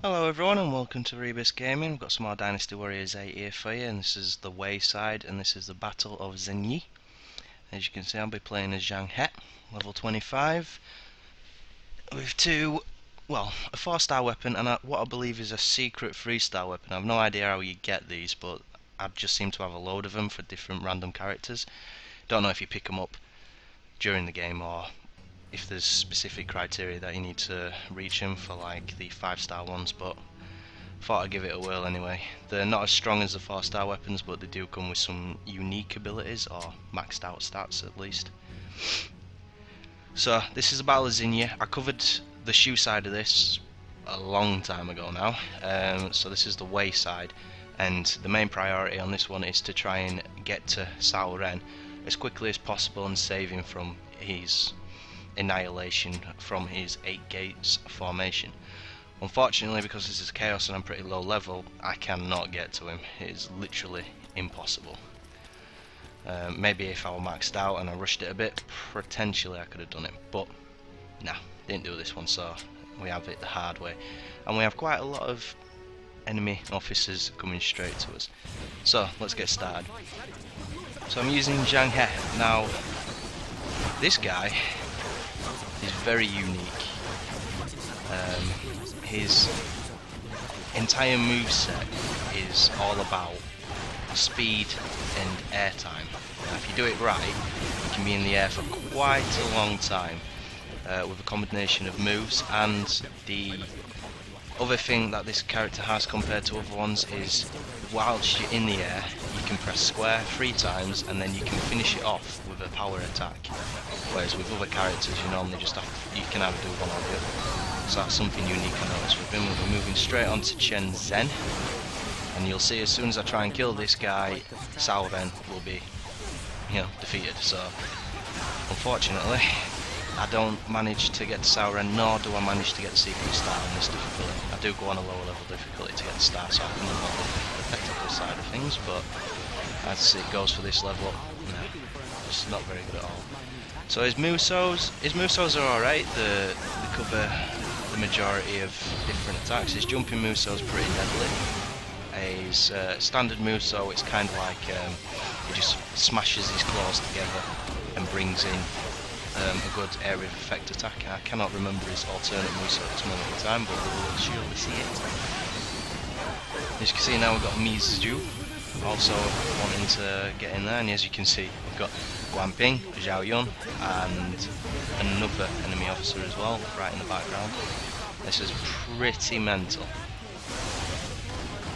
Hello everyone and welcome to Erebos Gaming. We've got some more Dynasty Warriors 8 here for you, and this is the WEI side and this is the Battle of Xinye. As you can see, I'll be playing as Zhang He, level 25, with a 4-star weapon and what I believe is a secret 3-star weapon. I have no idea how you get these, but I just seem to have a load of them for different random characters. Don't know if you pick them up during the game or if there's specific criteria that you need to reach them for, like the 5-star ones, but thought I'd give it a whirl anyway. They're not as strong as the 4-star weapons, but they do come with some unique abilities, or maxed out stats at least. So this is the Battle of Xinye. I covered the shoe side of this a long time ago now, so this is the WEI side, and the main priority on this one is to try and get to Cao Ren as quickly as possible and save him from his annihilation from his 8 gates formation. Unfortunately, because this is chaos and I'm pretty low level, I cannot get to him. It is literally impossible. Maybe if I were maxed out and I rushed it a bit, potentially I could have done it, but nah, didn't do this one, so we have it the hard way. And we have quite a lot of enemy officers coming straight to us. So let's get started. So I'm using Zhang He. Now, this guy is very unique. His entire moveset is all about speed and airtime. Now, if you do it right, you can be in the air for quite a long time with a combination of moves. And the other thing that this character has compared to other ones is, whilst you're in the air, you can press square 3 times and then you can finish it off with a power attack. Whereas with other characters, you normally just you can either do one or the other. So that's something unique I noticed with him. We're moving straight on to Chen Zhen, and you'll see as soon as I try and kill this guy, Cao Ren will be, defeated. So unfortunately, I don't manage to get to Cao Ren, nor do I manage to get the secret star on this difficulty. I do go on a lower level difficulty to get the star, so I can unlock the technical side of things, but as it goes for this level, no, it's not very good at all. So his movesos are alright. They cover the majority of different attacks. His jumping moveso is pretty deadly. His standard moveso, it's kind of like he just smashes his claws together and brings in a good area of effect attack. I cannot remember his alternate moveset at this moment in time, but we will surely see it. As you can see now, we've got Mizu also wanting to get in there, and as you can see, we've got Guanping, Zhao Yun, and another enemy officer as well, right in the background. This is pretty mental.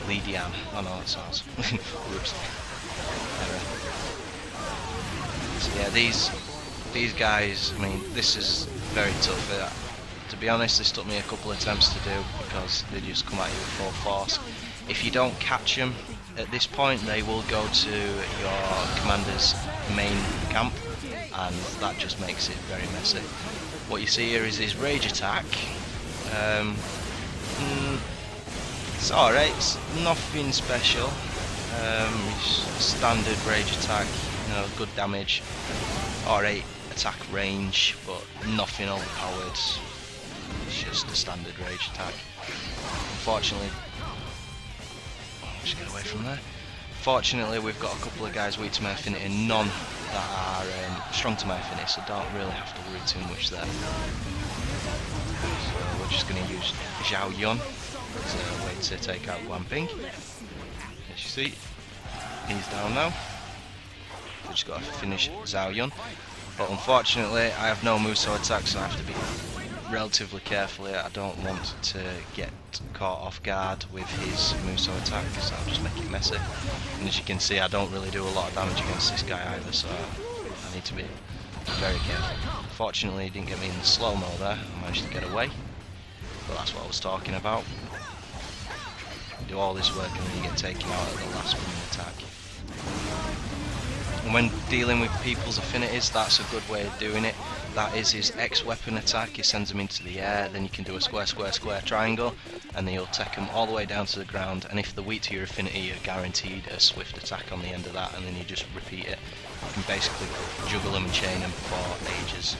Li Dian. Oh no, that's ours. Whoops. So yeah, these guys, I mean, this is very tough. To be honest, this took me a couple of attempts to do because they just come at you with full force. If you don't catch them at this point, they will go to your commander's main camp, and that just makes it very messy. What you see here is his rage attack. It's alright, it's nothing special. Standard rage attack, good damage, alright attack range, but nothing overpowered. It's just a standard rage attack. Unfortunately, just get away from there. Fortunately, we've got a couple of guys weak to my affinity and none that are strong to my affinity, so don't really have to worry too much there. So we're just going to use Zhao Yun as a way to take out Guanping. As you see, he's down now. We've just got to finish Zhao Yun. But unfortunately, I have no moveset attack, so I have to be relatively careful here. I don't want to get caught off guard with his moveset attack, because that'll just make it messy. And as you can see, I don't really do a lot of damage against this guy either, so I need to be very careful. Fortunately, he didn't get me in slow-mo there. I managed to get away, but that's what I was talking about. You do all this work and then you get taken out at the last minute attack. And when dealing with people's affinities, that's a good way of doing it. That is his X weapon attack. He sends them into the air, then you can do a square, square, square triangle, and then you'll take them all the way down to the ground. And if they're weak to your affinity, you're guaranteed a swift attack on the end of that, and then you just repeat it. You can basically juggle them and chain them for ages.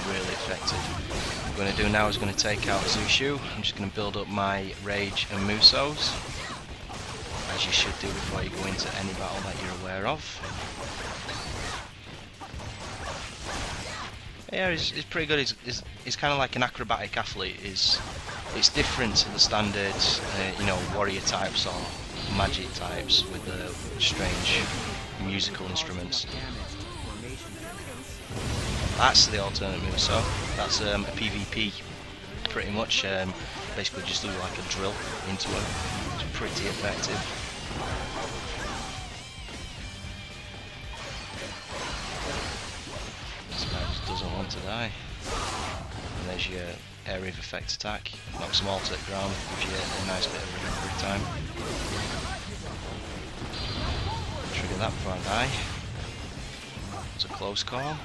Really effective. I'm going to do now is going to take out Zushu. I'm just going to build up my Rage and Musos, as you should do before you go into any battle that you're aware of. Yeah, he's pretty good. He's kind of like an acrobatic athlete. It's different to the standard, you know, warrior types or magic types with the strange musical instruments. That's the alternate move, so that's a PvP, pretty much. Basically just do like a drill into it. It's pretty effective. This guy just doesn't want to die. And there's your area of effect attack. Knocks them all to the ground, gives you a nice bit of recovery time. Trigger that before I die. It's a close call.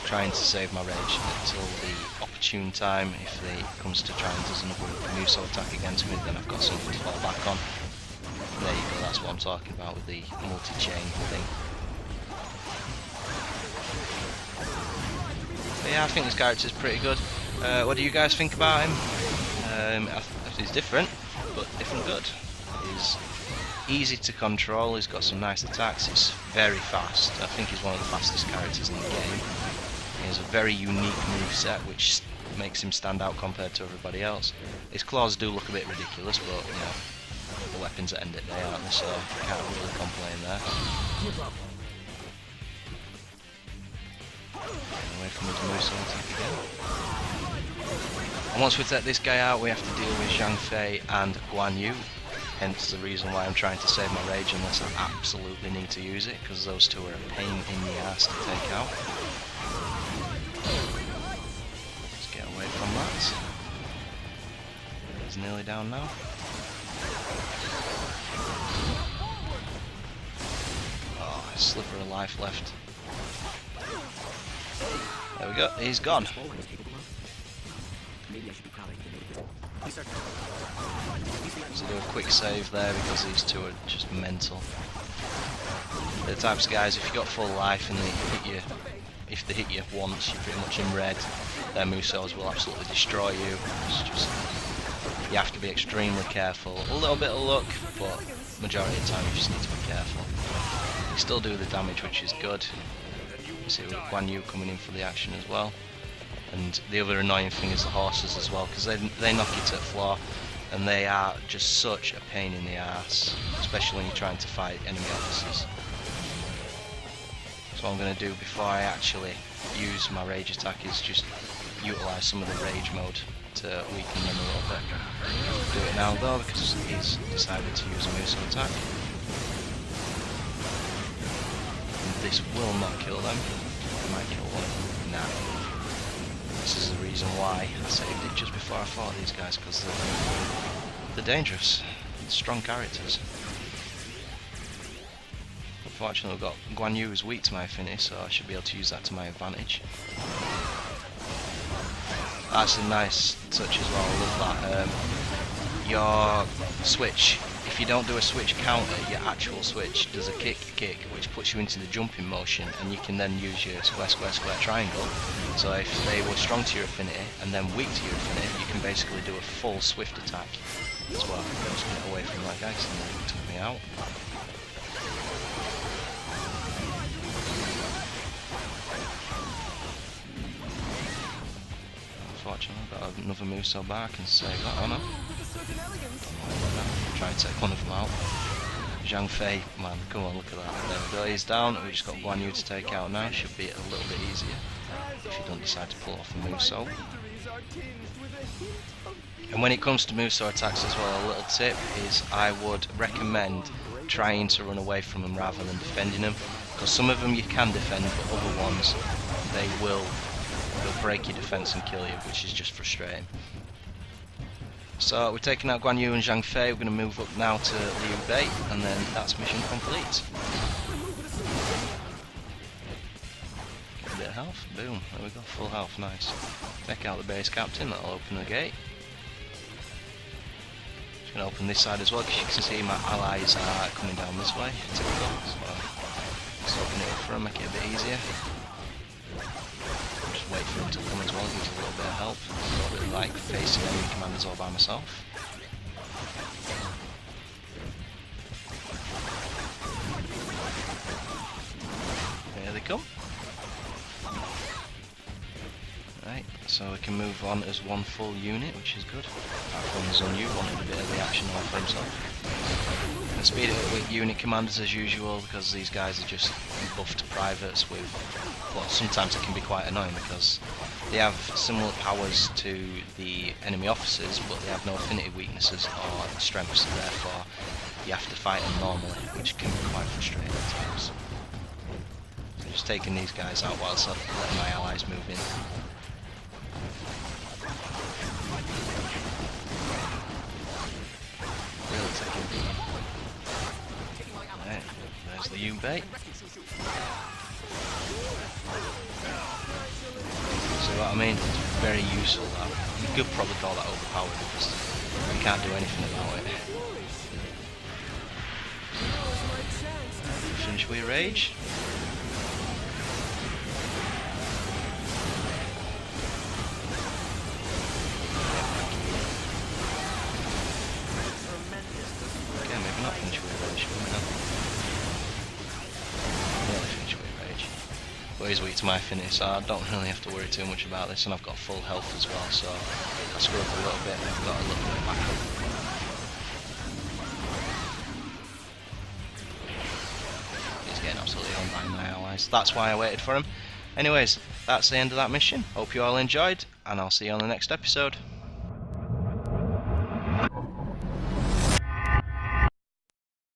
Trying to save my rage until the opportune time. If they comes to try and does another Muso attack against me, then I've got something to fall back on. There you go, that's what I'm talking about with the multi-chain thing. But yeah, I think this character's pretty good. What do you guys think about him? He's different, but different good. He's easy to control, he's got some nice attacks, it's very fast. I think he's one of the fastest characters in the game. He has a very unique moveset which makes him stand out compared to everybody else. His claws do look a bit ridiculous, but you know, the weapons at end of the day, aren't they, so I can't really complain there. Away from his Muso attack again. And once we take this guy out, we have to deal with Zhang He and Guan Yu. Hence the reason why I'm trying to save my rage unless I absolutely need to use it, because those two are a pain in the ass to take out. Let's get away from that. He's nearly down now. Oh, a sliver of life left. There we go, he's gone. So do a quick save there because these two are just mental. They're the types of guys, if you got full life and they hit you, if they hit you once, you're pretty much in red. Their Musos will absolutely destroy you. It's just, you have to be extremely careful. A little bit of luck, but majority of the time you just need to be careful. You still do the damage, which is good. You see with Guan Yu coming in for the action as well. And the other annoying thing is the horses as well, because they knock you to the floor, and they are just such a pain in the ass, especially when you're trying to fight enemy officers. So what I'm going to do before I actually use my rage attack is just utilise some of the rage mode to weaken them a little bit. Do it now though, because he's decided to use a Muso attack. And this will not kill them. It might kill one. Nah. This is the reason why I saved it just before I fought these guys, because they're dangerous, strong characters. Unfortunately we've got Guan Yu is weak to my affinity, so I should be able to use that to my advantage. That's a nice touch as well, I love that. Your switch, if you don't do a switch counter, your actual switch does a kick, which puts you into the jumping motion, and you can then use your square, square, square triangle. So if they were strong to your affinity and then weak to your affinity, you can basically do a full swift attack as well. I'm just get away from that guy because he took me out. Unfortunately, I've got another Muso back and save that on him. Try and take one of them out. Zhang He, man, come on, look at that. There we go, he's down. We just got Guan Yu to take out now. Should be a little bit easier if you don't decide to pull off a Muso. And when it comes to Muso attacks as well, a little tip is I would recommend trying to run away from them rather than defending them, because some of them you can defend, but other ones they'll break your defense and kill you, which is just frustrating. So we're taking out Guan Yu and Zhang He. We're going to move up now to Liu Bei, and then that's mission complete. Get a bit of health, boom, there we go, full health, nice. Take out the base captain, that'll open the gate. Just going to open this side as well, because you can see my allies are coming down this way, typical. So let's open it up for them, make it a bit easier. Just wait for him to come as well, gives a little bit of help. I don't really like facing enemy commanders all by myself. There they come. Right, so we can move on as one full unit, which is good. Apart from Zhang He wanted a bit of the action all for himself. And speed it up with unit commanders as usual, because these guys are just buffed privates with... Well, sometimes it can be quite annoying because they have similar powers to the enemy officers, but they have no affinity weaknesses or strengths, so therefore you have to fight them normally, which can be quite frustrating at times. So just taking these guys out whilst letting my allies move in. Really taking... Right, there's the U-bait. See what I mean? It's very useful that. You could probably call that overpowered because you can't do anything about it. Finish with rage. Okay, maybe not finish with rage. But he's weak to my affinity, so I don't really have to worry too much about this, and I've got full health as well, so I screw up a little bit, I've got a little bit of backup. He's getting absolutely owned by my allies, that's why I waited for him. Anyways, that's the end of that mission, hope you all enjoyed, and I'll see you on the next episode.